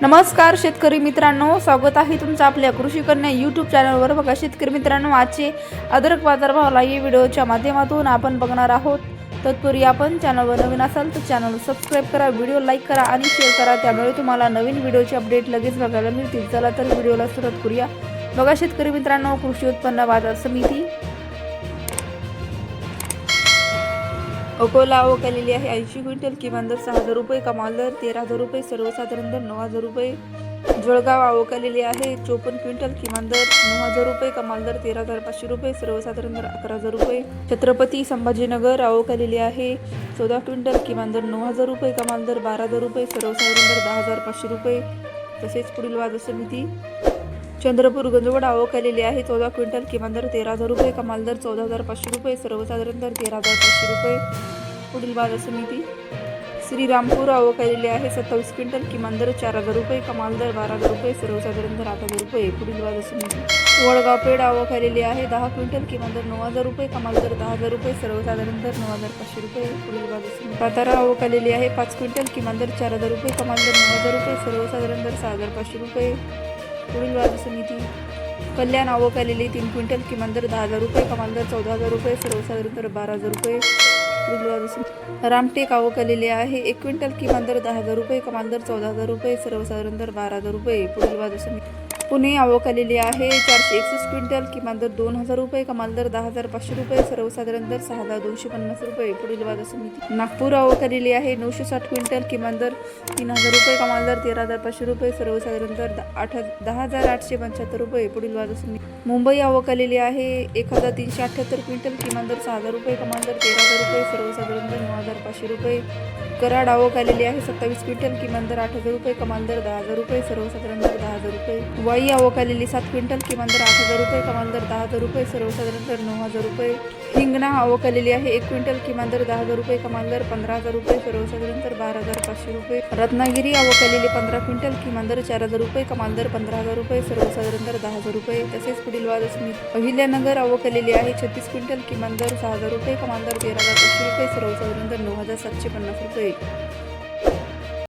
नमस्कार शेतकरी मित्रांनो, स्वागत आहे तुमचं आपल्या कृषी कन्या यूट्यूब चॅनलवर। बघा शेतकरी मित्रांनो, आजचे अद्रक बाजारभाव लाईव्ह व्हिडिओच्या माध्यमातून आपण बघणार आहोत। तत्पूर्वी आपण चॅनलवर नवीन असाल तर चॅनल सबस्क्राइब करा, व्हिडिओ लाईक करा आणि शेअर करा, त्यामुळे तुम्हाला नवीन व्हिडिओचे अपडेट लगेच बघायला मिळतील। चला तर व्हिडिओला सुरुवात करूया। बघा शेतकरी मित्रांनो, कृषी उत्पन्न बाजार समिती अकोला आवक आलेली आहे 80 क्विंटल, किमान दर 6,000 रुपये, कमाल दर 13,000 रुपये, सर्वसाधारण दर 9,000 रुपये। जळगाव आवक आलेली आहे 54 क्विंटल, किमान दर 9,000 रुपये, कमाल दर 13,500 रुपये, सर्वसाधारण दर 11,000 रुपये। छत्रपती संभाजीनगर आवक आलेली आहे 14 क्विंटल, किमान दर 9,000 रुपये, कमाल दर 12,000 रुपये, सर्वसाधारण दर 10,500 रुपये। तसेच पुढील बाजार समिती चंद्रपूर गंजवड आवक आलेली आहे 14 क्विंटल, किमान दर 13,000 रुपये, कमाल दर 14,500 रुपये, सर्वसाधारण दर 13,500 रुपये। पुढील बाजार समिती श्रीरामपूर आवक आलेली आहे 27 क्विंटल, किमान दर 4,000 रुपये, कमाल दर 12,000 रुपये, सर्वसाधारण दर 8,000 रुपये। पुढील बाजार समिती वडगाव पेठ आवक आलेली आहे 10 क्विंटल, किमान दर 9,000 रुपये, कमाल दर 10,000 रुपये, सर्वसाधारण दर 9,500 रुपये। पुढील बाजार समिती सातारा आवक आलेली आहे 5 क्विंटल, किमान दर 4,000 रुपये, कमाल दर 9,000 रुपये, सर्वसाधारण दर 6,500 रुपये। पुढील बाजार समिती कल्याण आवक आलेली 3 क्विंटल, किमान दर 10,000 रुपये, कमाल दर 14,000 रुपये, सर्वसाधारण दर 12,000 रुपये। पुढील बाजार समिती रामटेक आवक आलेली आहे 1 क्विंटल, किमान दर 10,000 रुपये, कमाल दर 14,000 रुपये, सर्वसाधारण दर 12,000 रुपये। पुढील बाजार समिती पुणे आवक आलेली आहे 431 क्विंटल, किमान दर 2,000 रुपये, कमाल दर 10,500 रुपये, सर्वसाधारण दर 6,250 रुपये। पुढील बाजार समिती नागपूर आवक आलेली आहे 960 क्विंटल, किमान दर 3,000 रुपये, कमाल दर 13,500 रुपये, सर्वसाधारण दर 10,875 रुपये। पुढील बाजार समिती मुंबई आवक आलेली आहे 1,378 क्विंटल, किमान दर 6,000 रुपये, कमाल दर 13,000 रुपये, सर्वसाधारण दर 9,500 रुपये। कराड आवक आलेली आहे 27 क्विंटल, किमान दर 8,000 रुपये, कमाल दर 10,000 रुपये, सर्वसाधारण दर 10,000 रुपये। वाई आवक आलेली 7 क्विंटल, किमान दर 8,000 रुपये, कमाल दर 10,000 रुपये, सर्वसाधारण दर 9,000 रुपये। हिंगणा आवक आलेली आहे 1 क्विंटल, किमान दर 10,000 रुपये, कमाल दर 15,000 रुपये, सर्वसाधारण दर 12,500 रुपये। रत्नागिरी आवक आलेली 15 क्विंटल, किमान दर 4,000 रुपये, कमाल दर 15,000 रुपये, सर्वसाधारण दर 10,000 रुपये। तसेच पुढील बाजार समिती अहिल्यानगर आवक आलेली आहे 36 क्विंटल, किमान दर 6,000 रुपये, कमाल दर 13,500 रुपये, सर्वसाधारण दर 9,750 रुपये।